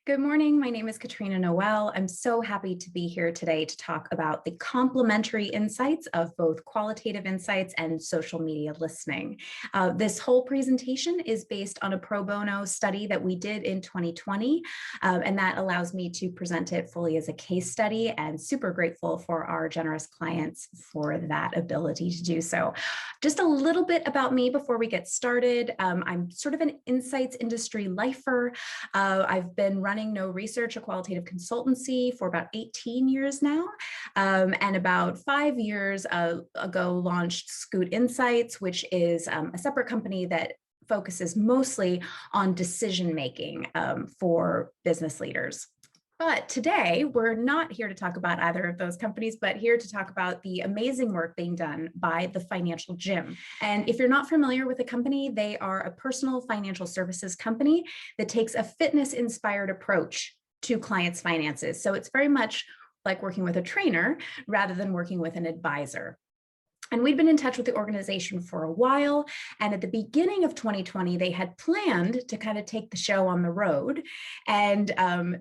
Good morning. My name is Katrina Noelle. I'm so happy to be here today to talk about the complementary insights of both qualitative insights and social media listening. This whole presentation is based on a pro bono study that we did in 2020, and that allows me to present it fully as a case study, and super grateful for our generous clients for that ability to do so. Just a little bit about me before we get started. I'm sort of an insights industry lifer. I've been running No Research, a qualitative consultancy, for about 18 years now, and about 5 years ago launched Scoot Insights, which is a separate company that focuses mostly on decision making for business leaders. But today, we're not here to talk about either of those companies, but here to talk about the amazing work being done by the Financial Gym. And if you're not familiar with the company, they are a personal financial services company that takes a fitness-inspired approach to clients' finances. So it's very much like working with a trainer rather than working with an advisor. And we'd been in touch with the organization for a while. And at the beginning of 2020, they had planned to kind of take the show on the road and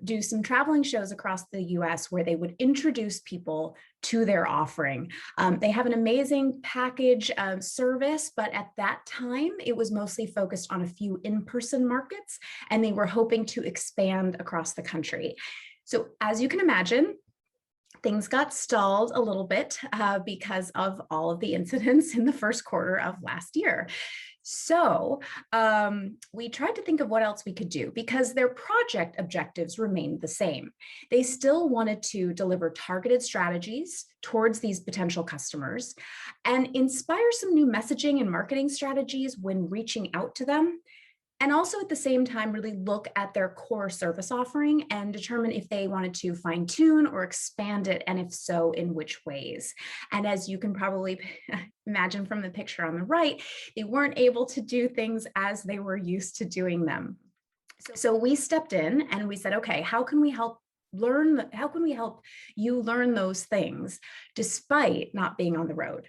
do some traveling shows across the US where they would introduce people to their offering. They have an amazing package service, but at that time, it was mostly focused on a few in-person markets, and they were hoping to expand across the country. So as you can imagine, things got stalled a little bit because of all of the incidents in the first quarter of last year. So we tried to think of what else we could do because their project objectives remained the same. They still wanted to deliver targeted strategies towards these potential customers and inspire some new messaging and marketing strategies when reaching out to them. And also at the same time, really look at their core service offering and determine if they wanted to fine tune or expand it, and if so, in which ways. And as you can probably imagine from the picture on the right, they weren't able to do things as they were used to doing them. So we stepped in and we said, okay, how can we help you learn those things despite not being on the road?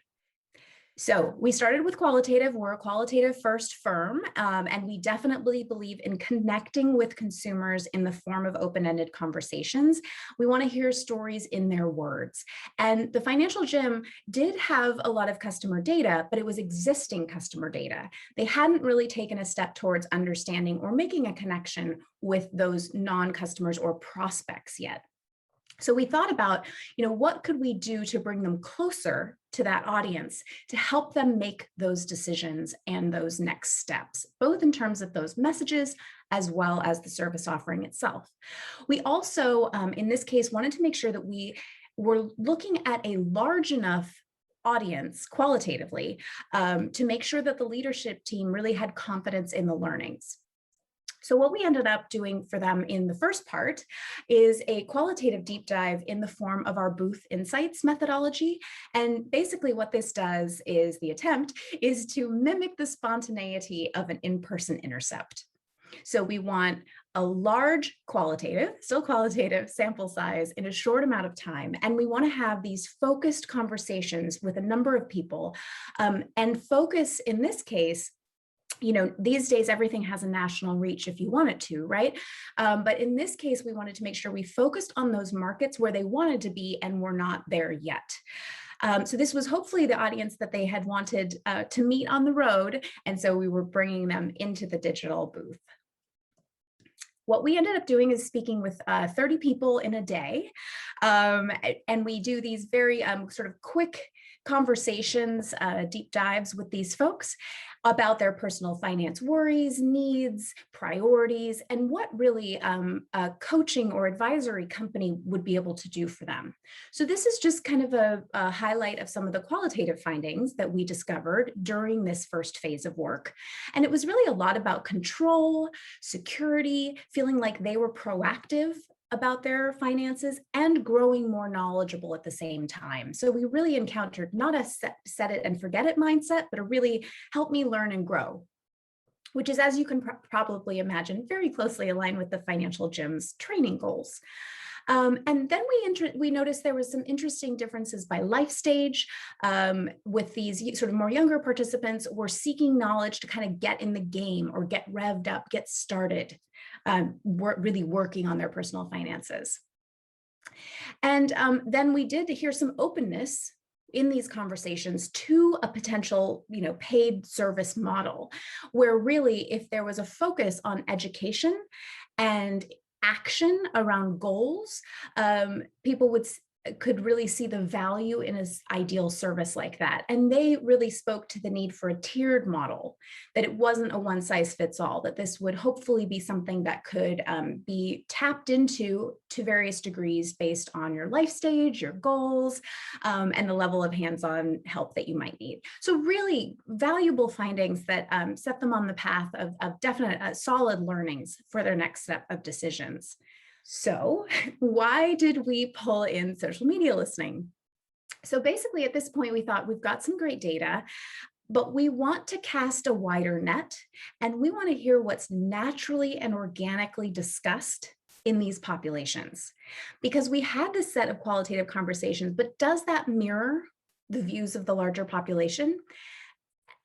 So we started with qualitative. We're a qualitative first firm, and we definitely believe in connecting with consumers in the form of open-ended conversations. We want to hear stories in their words. And the Financial Gym did have a lot of customer data, but it was existing customer data. They hadn't really taken a step towards understanding or making a connection with those non-customers or prospects yet. So we thought about, what could we do to bring them closer to that audience to help them make those decisions and those next steps, both in terms of those messages as well as the service offering itself. We also, in this case, wanted to make sure that we were looking at a large enough audience qualitatively to make sure that the leadership team really had confidence in the learnings. So what we ended up doing for them in the first part is a qualitative deep dive in the form of our booth insights methodology. And basically what this does is, the attempt is to mimic the spontaneity of an in-person intercept. So we want a large still qualitative sample size in a short amount of time. And we want to have these focused conversations with a number of people and focus in this case. These days, everything has a national reach if you want it to, right? But in this case, we wanted to make sure we focused on those markets where they wanted to be and were not there yet. So this was hopefully the audience that they had wanted to meet on the road. And so we were bringing them into the digital booth. What we ended up doing is speaking with 30 people in a day. And we do these very sort of quick conversations, deep dives with these folks about their personal finance worries, needs, priorities, and what really a coaching or advisory company would be able to do for them. So this is just kind of a highlight of some of the qualitative findings that we discovered during this first phase of work. And it was really a lot about control, security, feeling like they were proactive about their finances and growing more knowledgeable at the same time. So we really encountered not a set it and forget it mindset, but a really help me learn and grow, which is, as you can probably imagine, very closely aligned with the Financial Gym's training goals. And then we noticed there was some interesting differences by life stage. With these sort of more younger participants were seeking knowledge to kind of get in the game or get revved up, get started. really working on their personal finances. And then we did hear some openness in these conversations to a potential, paid service model, where really, if there was a focus on education and action around goals, people could really see the value in an ideal service like that. And they really spoke to the need for a tiered model, that it wasn't a one size fits all, that this would hopefully be something that could be tapped into to various degrees based on your life stage, your goals, and the level of hands-on help that you might need. So really valuable findings that set them on the path of definite solid learnings for their next step of decisions. So why did we pull in social media listening? So basically at this point, we thought we've got some great data, but we want to cast a wider net, and we want to hear what's naturally and organically discussed in these populations. Because we had this set of qualitative conversations, but does that mirror the views of the larger population?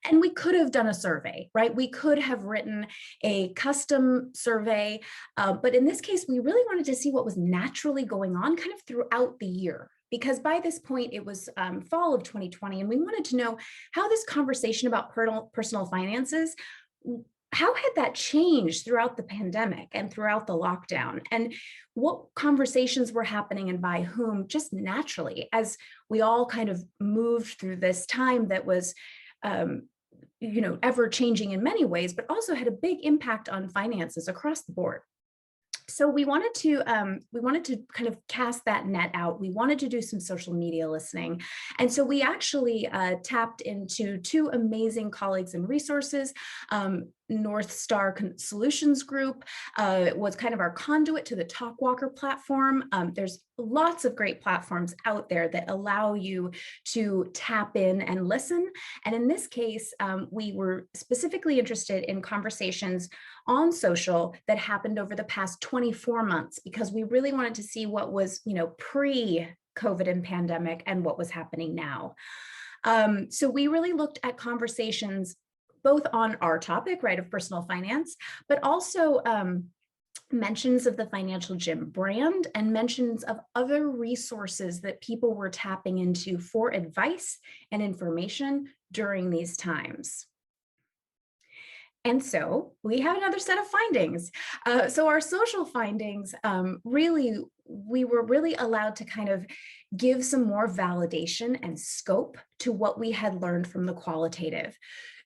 And we could have done a survey, right? We could have written a custom survey, but in this case, we really wanted to see what was naturally going on kind of throughout the year. Because by this point, it was fall of 2020, and we wanted to know how this conversation about personal finances, how had that changed throughout the pandemic and throughout the lockdown, and what conversations were happening and by whom, just naturally, as we all kind of moved through this time that was ever changing in many ways, but also had a big impact on finances across the board. So we wanted to kind of cast that net out. We wanted to do some social media listening. And so we actually tapped into two amazing colleagues and resources. North Star Solutions Group was kind of our conduit to the Talkwalker platform. There's lots of great platforms out there that allow you to tap in and listen. And in this case, we were specifically interested in conversations on social that happened over the past 24 months, because we really wanted to see what was, pre-COVID and pandemic and what was happening now. So we really looked at conversations both on our topic, right, of personal finance, but also mentions of the Financial Gym brand and mentions of other resources that people were tapping into for advice and information during these times. And so we have another set of findings. So our social findings, we were really allowed to kind of give some more validation and scope to what we had learned from the qualitative.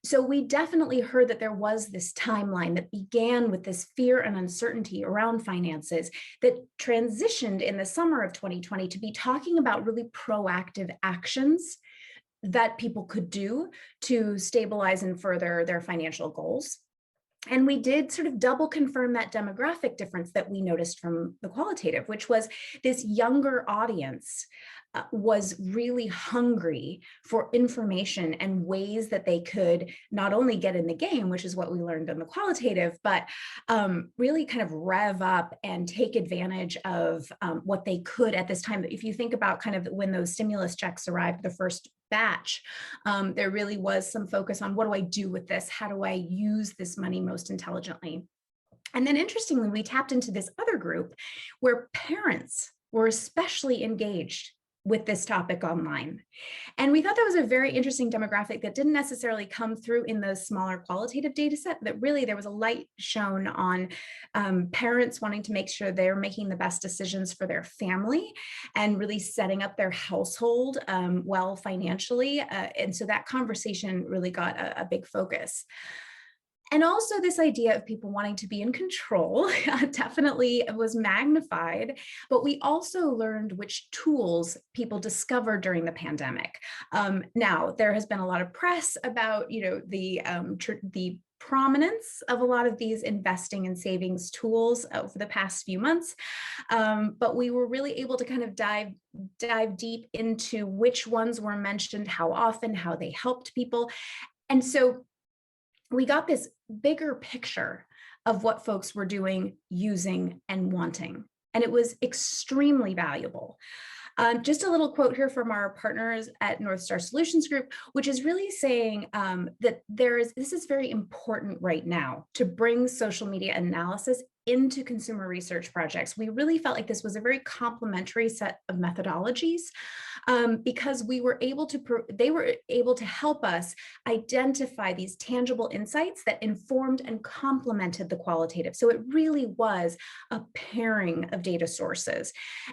So we definitely heard that there was this timeline that began with this fear and uncertainty around finances that transitioned in the summer of 2020 to be talking about really proactive actions that people could do to stabilize and further their financial goals. And we did sort of double confirm that demographic difference that we noticed from the qualitative, which was this younger audience was really hungry for information and ways that they could not only get in the game, which is what we learned in the qualitative, but really kind of rev up and take advantage of what they could at this time. If you think about kind of when those stimulus checks arrived, the first batch, there really was some focus on what do I do with this? How do I use this money most intelligently? And then interestingly, we tapped into this other group where parents were especially engaged with this topic online. And we thought that was a very interesting demographic that didn't necessarily come through in the smaller qualitative data set, but really there was a light shown on parents wanting to make sure they're making the best decisions for their family and really setting up their household well financially. And so that conversation really got a big focus. And also this idea of people wanting to be in control definitely was magnified, but we also learned which tools people discovered during the pandemic. Now, there has been a lot of press about, the prominence of a lot of these investing and savings tools over the past few months, but we were really able to kind of dive deep into which ones were mentioned, how often, how they helped people. And so we got this bigger picture of what folks were doing, using, and wanting. And it was extremely valuable. Just a little quote here from our partners at North Star Solutions Group, which is really saying that this is very important right now to bring social media analysis into consumer research projects, we really felt like this was a very complementary set of methodologies, because they were able to help us identify these tangible insights that informed and complemented the qualitative. So it really was a pairing of data sources.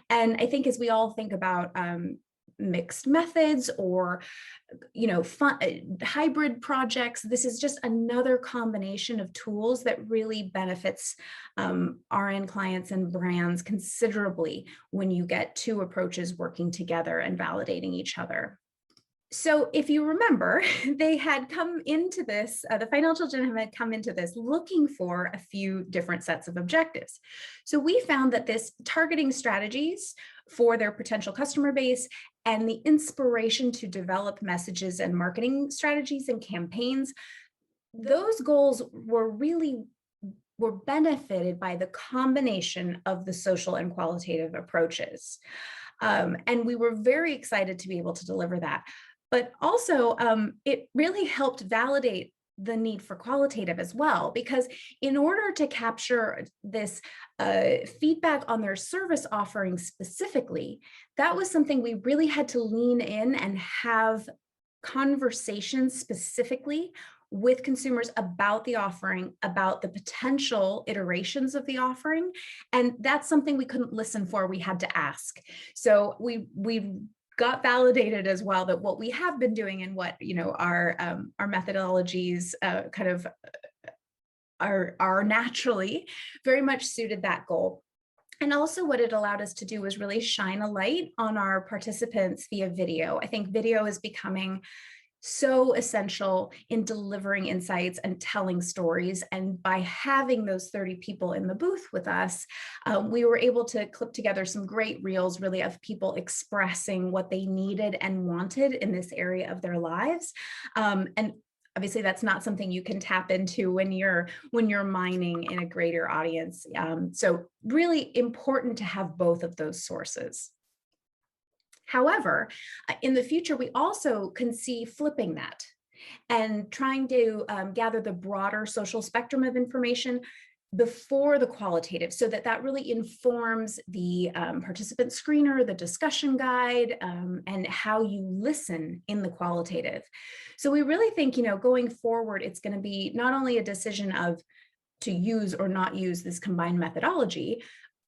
And I think as we all think about mixed methods or hybrid projects, this is just another combination of tools that really benefits RN clients and brands considerably when you get two approaches working together and validating each other. So if you remember, they had come into this, the financial gentleman had come into this looking for a few different sets of objectives. So we found that this targeting strategies for their potential customer base and the inspiration to develop messages and marketing strategies and campaigns, those goals were benefited by the combination of the social and qualitative approaches. And we were very excited to be able to deliver that. But also, it really helped validate the need for qualitative as well, because in order to capture this feedback on their service offerings specifically, that was something we really had to lean in and have conversations specifically with consumers about the offering, about the potential iterations of the offering. And that's something we couldn't listen for, we had to ask. So we got validated as well that what we have been doing and what our methodologies kind of are naturally very much suited that goal. And also what it allowed us to do was really shine a light on our participants via video. I think video is becoming so essential in delivering insights and telling stories. And by having those 30 people in the booth with us, we were able to clip together some great reels really of people expressing what they needed and wanted in this area of their lives. And obviously that's not something you can tap into when you're mining in a greater audience. So really important to have both of those sources. However, in the future, we also can see flipping that and trying to gather the broader social spectrum of information before the qualitative, so that really informs the participant screener, the discussion guide, and how you listen in the qualitative. So we really think, going forward, it's going to be not only a decision of to use or not use this combined methodology,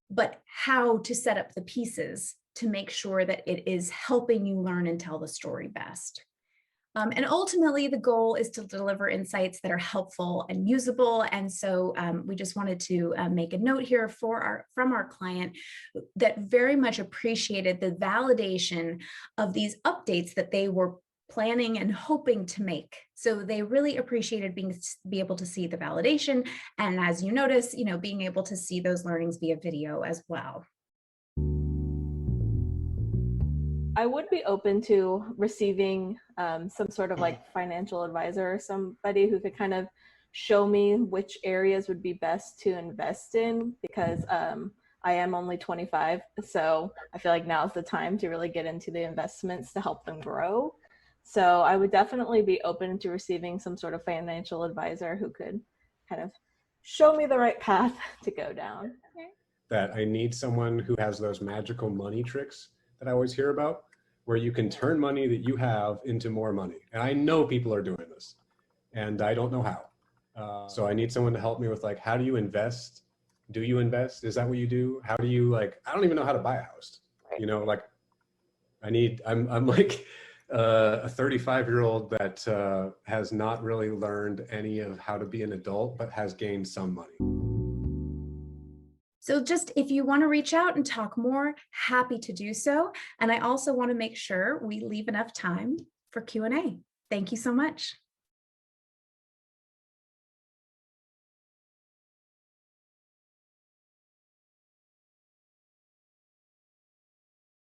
but how to set up the pieces to make sure that it is helping you learn and tell the story best. And ultimately, the goal is to deliver insights that are helpful and usable. And so we just wanted to make a note here from our client that very much appreciated the validation of these updates that they were planning and hoping to make. So they really appreciated be able to see the validation. And as you notice, being able to see those learnings via video as well. I would be open to receiving some sort of financial advisor or somebody who could kind of show me which areas would be best to invest in, because I am only 25. So I feel like now's the time to really get into the investments to help them grow. So I would definitely be open to receiving some sort of financial advisor who could kind of show me the right path to go down. That I need someone who has those magical money tricks that I always hear about, where you can turn money that you have into more money. And I know people are doing this, and I don't know how. So I need someone to help me with how do you invest? Do you invest? Is that what you do? How do you I don't even know how to buy a house. I'm like a 35-year-old that has not really learned any of how to be an adult, but has gained some money. So just if you want to reach out and talk more, happy to do so. And I also want to make sure we leave enough time for Q&A. Thank you so much.